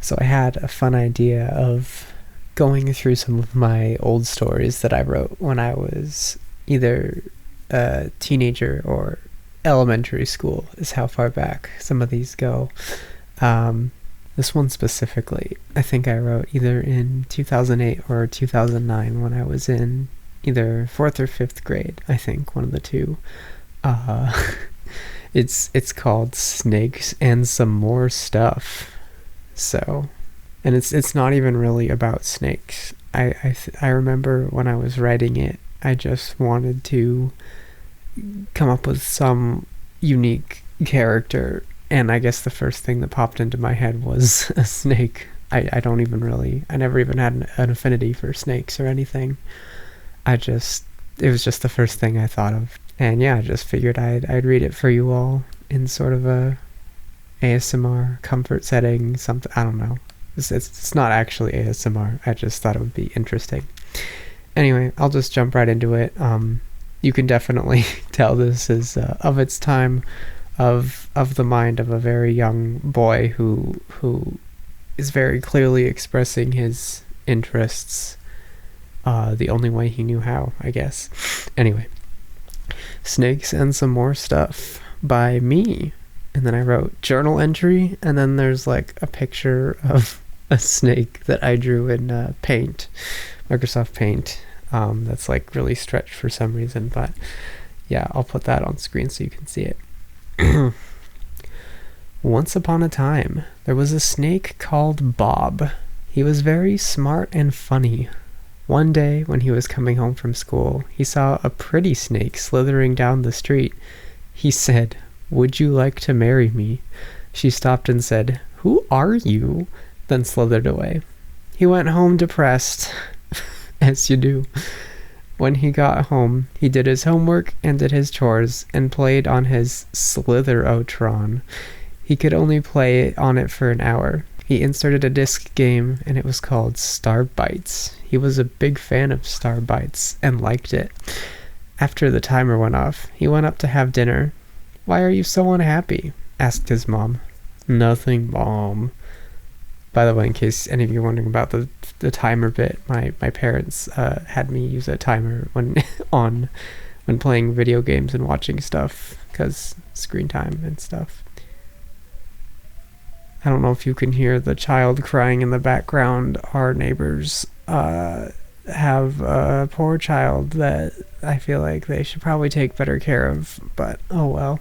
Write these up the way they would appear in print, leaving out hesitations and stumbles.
So I had a fun idea of going through some of my old stories that I wrote when I was either a teenager or elementary school, is how far back some of these go. This one specifically, I think I wrote either in 2008 or 2009 when I was in either 4th or 5th grade, I think, one of the two. It's called Snakes and Some More Stuff. So, and it's not even really about snakes. I remember when I was writing it, I just wanted to come up with some unique character, and I guess the first thing that popped into my head was a snake. I never even had an affinity for snakes or anything. It was just the first thing I thought of. And yeah, I just figured I'd read it for you all in sort of a ASMR comfort setting, something, I don't know. It's not actually ASMR, I just thought it would be interesting. Anyway, I'll just jump right into it. You can definitely tell this is of its time, of the mind of a very young boy who is very clearly expressing his interests the only way he knew how, I guess. Anyway, Snakes and Some More Stuff by me. And then I wrote journal entry, and then there's like a picture of a snake that I drew in Paint, Microsoft Paint. That's like really stretched for some reason, but yeah, I'll put that on screen so you can see it. Once upon a time, there was a snake called Bob. He was very smart and funny. One day, when he was coming home from school, he saw a pretty snake slithering down the street. He said, "Would you like to marry me?" She stopped and said, "Who are you?" then slithered away. He went home depressed, as you do. When he got home, he did his homework and did his chores and played on his Slither-O-Tron. He could only play on it for an hour. He inserted a disc game, and it was called Star Bites. He was a big fan of Star Bites and liked it. After the timer went off, he went up to have dinner. "Why are you so unhappy?" asked his mom. "Nothing, Mom." By the way, in case any of you are wondering about the timer bit, my parents had me use a timer when playing video games and watching stuff, because screen time and stuff. I don't know if you can hear the child crying in the background. Our neighbors have a poor child that I feel like they should probably take better care of, but oh well.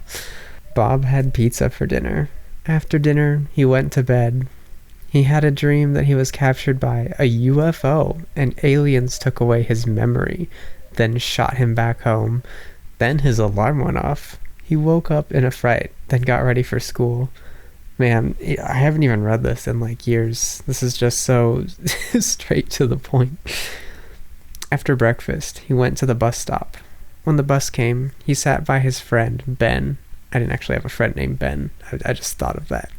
Bob had pizza for dinner. After dinner, he went to bed. He had a dream that he was captured by a UFO and aliens took away his memory, then shot him back home. Then his alarm went off. He woke up in a fright, then got ready for school. Man, I haven't even read this in like years. This is just so straight to the point. After breakfast, he went to the bus stop. When the bus came, he sat by his friend, Ben. I didn't actually have a friend named Ben. I just thought of that.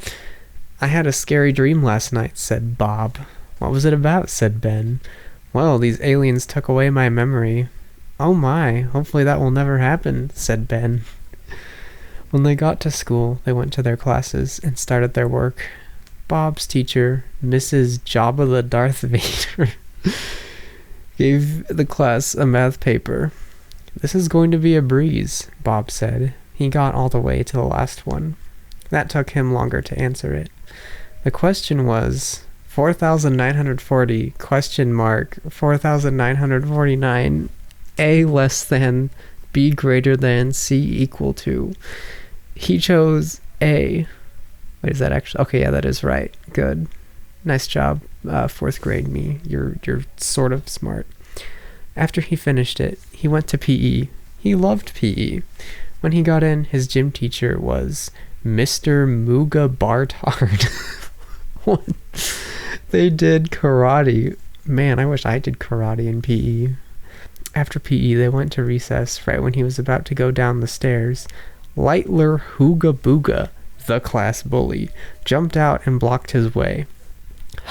"I had a scary dream last night," said Bob. "What was it about?" said Ben. "Well, these aliens took away my memory." "Oh my, hopefully that will never happen," said Ben. When they got to school, they went to their classes and started their work. Bob's teacher, Mrs. Jabba the Darth Vader, gave the class a math paper. "This is going to be a breeze," Bob said. He got all the way to the last one. That took him longer to answer it. The question was 4,940 question mark 4,949 A less than B greater than C equal to. He chose A. Wait, is that actually? Okay, yeah, that is right. Good. Nice job, 4th grade me. You're sort of smart. After he finished it, he went to PE. He loved PE. When he got in, his gym teacher was Mr. Muga Bartard. What? They did karate. Man, I wish I did karate in PE. After PE, they went to recess right when he was about to go down the stairs. Lightler Hooga Booga, the class bully, jumped out and blocked his way.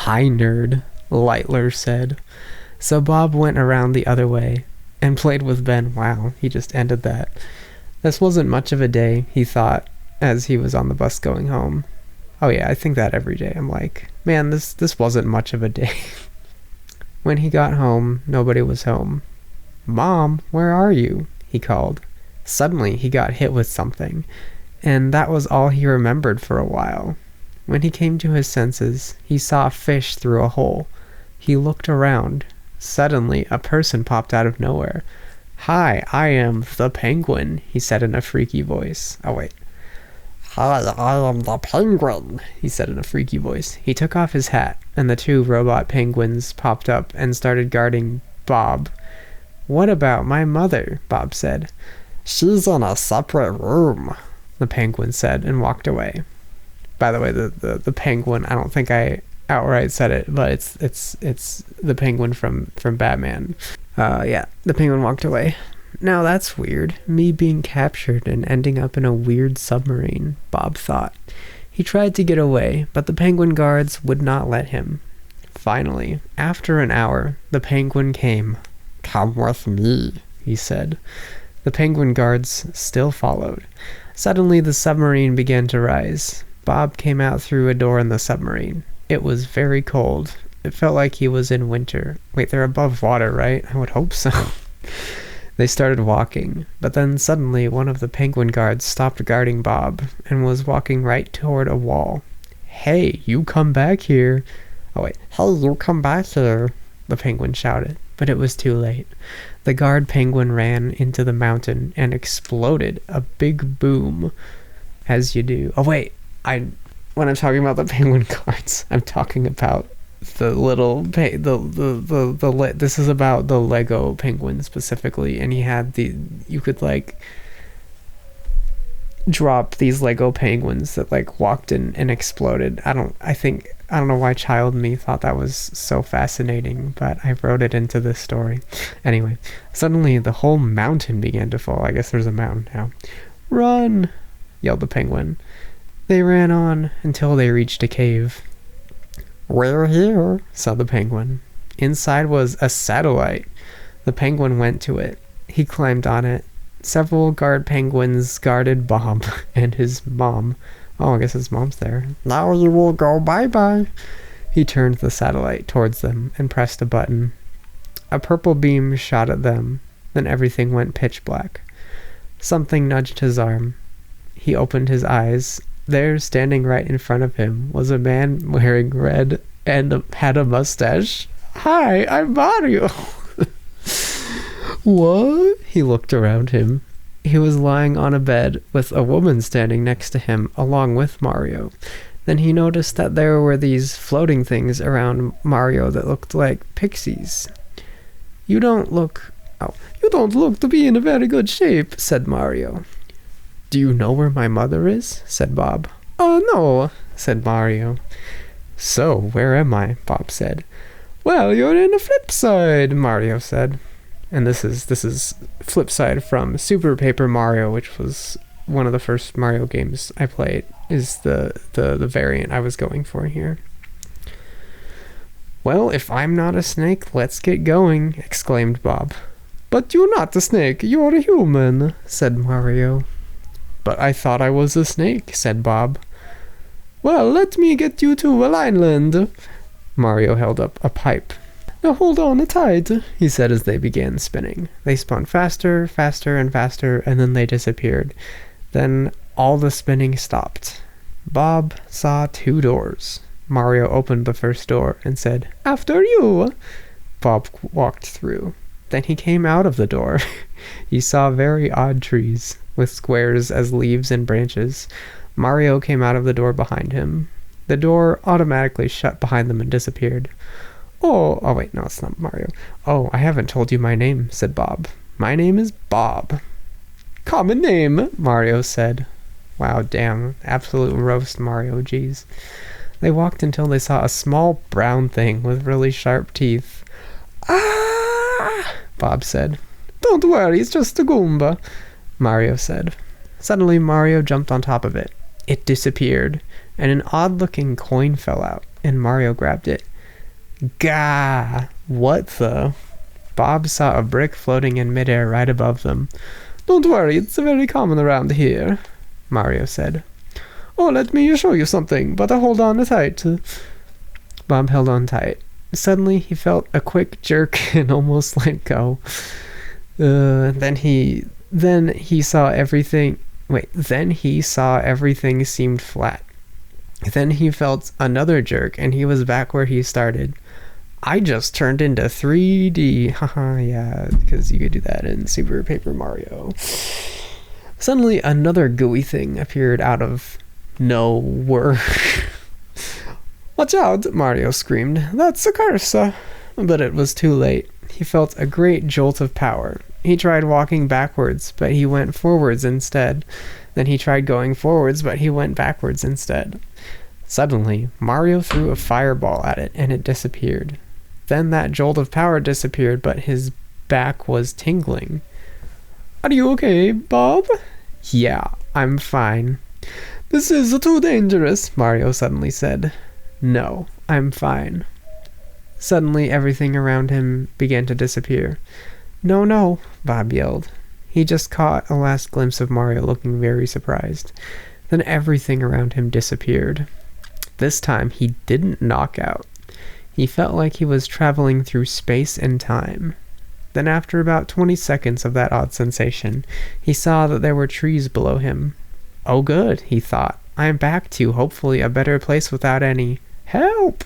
"Hi, nerd," Lightler said. So Bob went around the other way and played with Ben. Wow, he just ended that. This wasn't much of a day, he thought, as he was on the bus going home. Oh yeah, I think that every day. I'm like, man, this wasn't much of a day. When he got home, nobody was home. Mom, where are you? He called. Suddenly, he got hit with something, and that was all he remembered for a while. When he came to his senses, he saw a fish through a hole. He looked around. Suddenly, a person popped out of nowhere. Hi, I am the penguin, he said in a freaky voice. Oh, wait. Hi, I am the penguin, he said in a freaky voice. He took off his hat, and the two robot penguins popped up and started guarding Bob. What about my mother? Bob said. She's in a separate room, the penguin said, and walked away. By the way, the penguin, I don't think I outright said it, but it's the penguin from Batman. Yeah, the penguin walked away. Now that's weird. Me being captured and ending up in a weird submarine, Bob thought. He tried to get away, but the penguin guards would not let him. Finally, after an hour, the penguin came. Come with me, he said. The penguin guards still followed. Suddenly, the submarine began to rise. Bob came out through a door in the submarine. It was very cold. It felt like he was in winter. Wait, they're above water, right? I would hope so. They started walking, but then suddenly one of the penguin guards stopped guarding Bob and was walking right toward a wall. Hey, you come back here. Oh wait, hey, you come back here, the penguin shouted, but it was too late. The guard penguin ran into the mountain and exploded, a big boom, as you do. Oh wait, when I'm talking about the penguin guards, I'm talking about the little this is about the Lego penguin specifically, and he had you could like drop these Lego penguins that like walked in and exploded. I don't know why child me thought that was so fascinating, but I wrote it into this story. Anyway, suddenly the whole mountain began to fall. I guess there's a mountain now. Run, yelled the penguin. They ran on until they reached a cave. We're here, said the penguin. Inside was a satellite. The penguin went to it. He climbed on it. Several guard penguins guarded Bob and his mom. Oh, I guess his mom's there. Now you will go bye-bye. He turned the satellite towards them and pressed a button. A purple beam shot at them. Then everything went pitch black. Something nudged his arm. He opened his eyes. There, standing right in front of him, was a man wearing red and had a mustache. Hi, I'm Mario. What? He looked around him. He was lying on a bed with a woman standing next to him, along with Mario. Then he noticed that there were these floating things around Mario that looked like pixies. You don't look to be in a very good shape, said Mario. Do you know where my mother is? Said Bob. No, said Mario. So, where am I? Bob said. Well, you're in a flip side, Mario said. And this is flip side from Super Paper Mario, which was one of the first Mario games I played, is the variant I was going for here. Well, if I'm not a snake, let's get going, exclaimed Bob. But you're not a snake, you're a human, said Mario. But I thought I was a snake, said Bob. Well, let me get you to an island. Mario held up a pipe. Now hold on tight, he said as they began spinning. They spun faster, faster, and faster, and then they disappeared. Then all the spinning stopped. Bob saw two doors. Mario opened the first door and said, After you! Bob walked through. Then he came out of the door. He saw very odd trees, with squares as leaves and branches. Mario came out of the door behind him. The door automatically shut behind them and disappeared. Oh wait, no, it's not Mario. Oh, I haven't told you my name, said Bob. My name is Bob. Common name, Mario said. Wow, damn, absolute roast, Mario, jeez. They walked until they saw a small brown thing with really sharp teeth. Ah, Bob said. Don't worry, it's just a Goomba, Mario said. Suddenly, Mario jumped on top of it. It disappeared, and an odd-looking coin fell out, and Mario grabbed it. Gah! What the? Bob saw a brick floating in midair right above them. Don't worry, it's very common around here, Mario said. Oh, let me show you something, but hold on tight. Bob held on tight. Suddenly, he felt a quick jerk and almost let go. Then he saw everything. Then he saw everything seemed flat. Then he felt another jerk, and he was back where he started. I just turned into 3D. Haha, yeah, because you could do that in Super Paper Mario. Suddenly, another gooey thing appeared out of nowhere. Watch out, Mario screamed. That's a curse. But it was too late. He felt a great jolt of power. He tried walking backwards, but he went forwards instead. Then he tried going forwards, but he went backwards instead. Suddenly, Mario threw a fireball at it, and it disappeared. Then that jolt of power disappeared, but his back was tingling. Are you okay, Bob? Yeah, I'm fine. This is too dangerous, Mario suddenly said. No, I'm fine. Suddenly, everything around him began to disappear. No, no, Bob yelled. He just caught a last glimpse of Mario looking very surprised. Then everything around him disappeared. This time, he didn't knock out. He felt like he was traveling through space and time. Then after about 20 seconds of that odd sensation, he saw that there were trees below him. Oh good, he thought. I'm back to, hopefully, a better place without any help.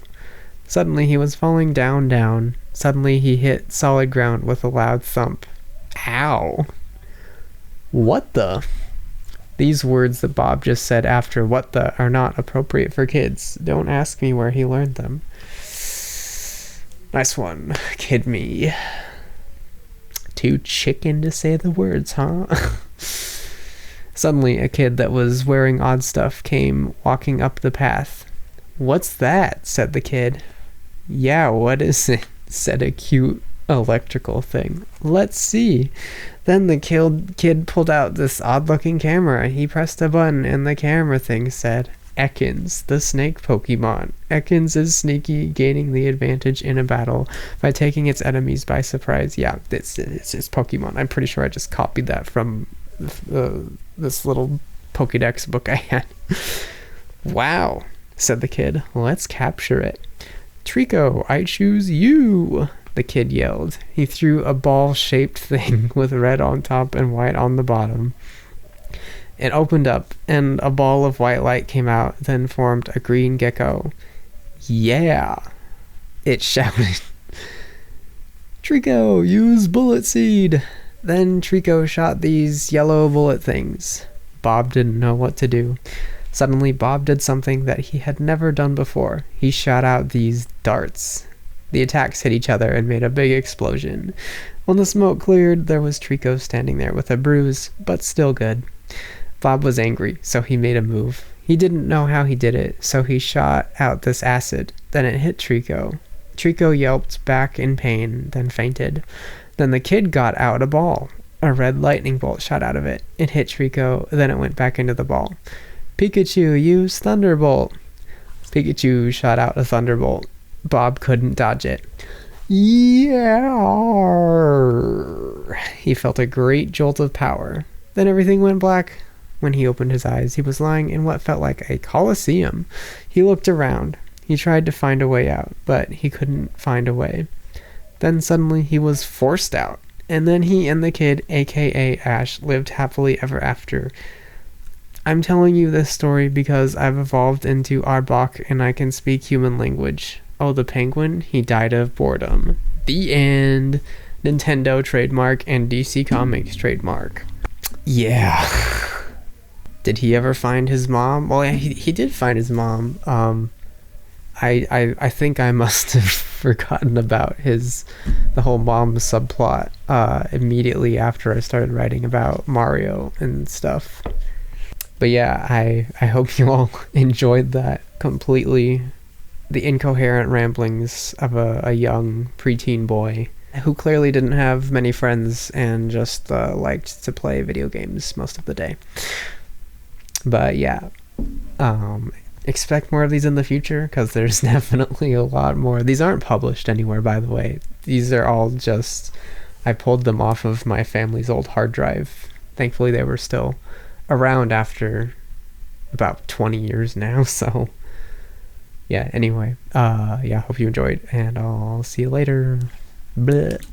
Suddenly he was falling down. Suddenly he hit solid ground with a loud thump. Ow. What the? These words that Bob just said after what the are not appropriate for kids. Don't ask me where he learned them. Nice one, kid me. Too chicken to say the words, huh? Suddenly, a kid that was wearing odd stuff came walking up the path. What's that? Said the kid. Yeah, what is it? Said a cute electrical thing. Let's see. Then the kid pulled out this odd-looking camera. He pressed a button, and the camera thing said, Ekans, the snake Pokemon. Ekans is sneaky, gaining the advantage in a battle by taking its enemies by surprise. Yeah, it's Pokemon. I'm pretty sure I just copied that from this little Pokédex book I had. Wow, said the kid. Let's capture it. Trico, I choose you, the kid yelled. He threw a ball-shaped thing with red on top and white on the bottom. It opened up, and a ball of white light came out, then formed a green gecko. Yeah, it shouted. Trico, use bullet seed. Then Trico shot these yellow bullet things. Bob didn't know what to do. Suddenly, Bob did something that he had never done before. He shot out these darts. The attacks hit each other and made a big explosion. When the smoke cleared, there was Trico standing there with a bruise, but still good. Bob was angry, so he made a move. He didn't know how he did it, so he shot out this acid. Then it hit Trico. Trico yelped back in pain, then fainted. Then the kid got out a ball. A red lightning bolt shot out of it. It hit Trico, then it went back into the ball. Pikachu, use Thunderbolt. Pikachu shot out a Thunderbolt. Bob couldn't dodge it. Yeah! He felt a great jolt of power. Then everything went black. When he opened his eyes, he was lying in what felt like a coliseum. He looked around. He tried to find a way out, but he couldn't find a way. Then suddenly he was forced out, and then he and the kid, aka Ash, lived happily ever after. I'm telling you this story because I've evolved into Arbok and I can speak human language. Oh, the penguin, he died of boredom. The end. Nintendo trademark and DC Comics trademark. Yeah. Did he ever find his mom? Well, yeah, he did find his mom. I think I must have forgotten about the whole mom subplot immediately after I started writing about Mario and stuff. But yeah, I hope you all enjoyed that completely. The incoherent ramblings of a young preteen boy who clearly didn't have many friends and just liked to play video games most of the day. But yeah, expect more of these in the future because there's definitely a lot more. These aren't published anywhere, by the way. These are all just, I pulled them off of my family's old hard drive. Thankfully they were still around after about 20 years now. So yeah, anyway, yeah, hope you enjoyed, and I'll see you later. Bleh.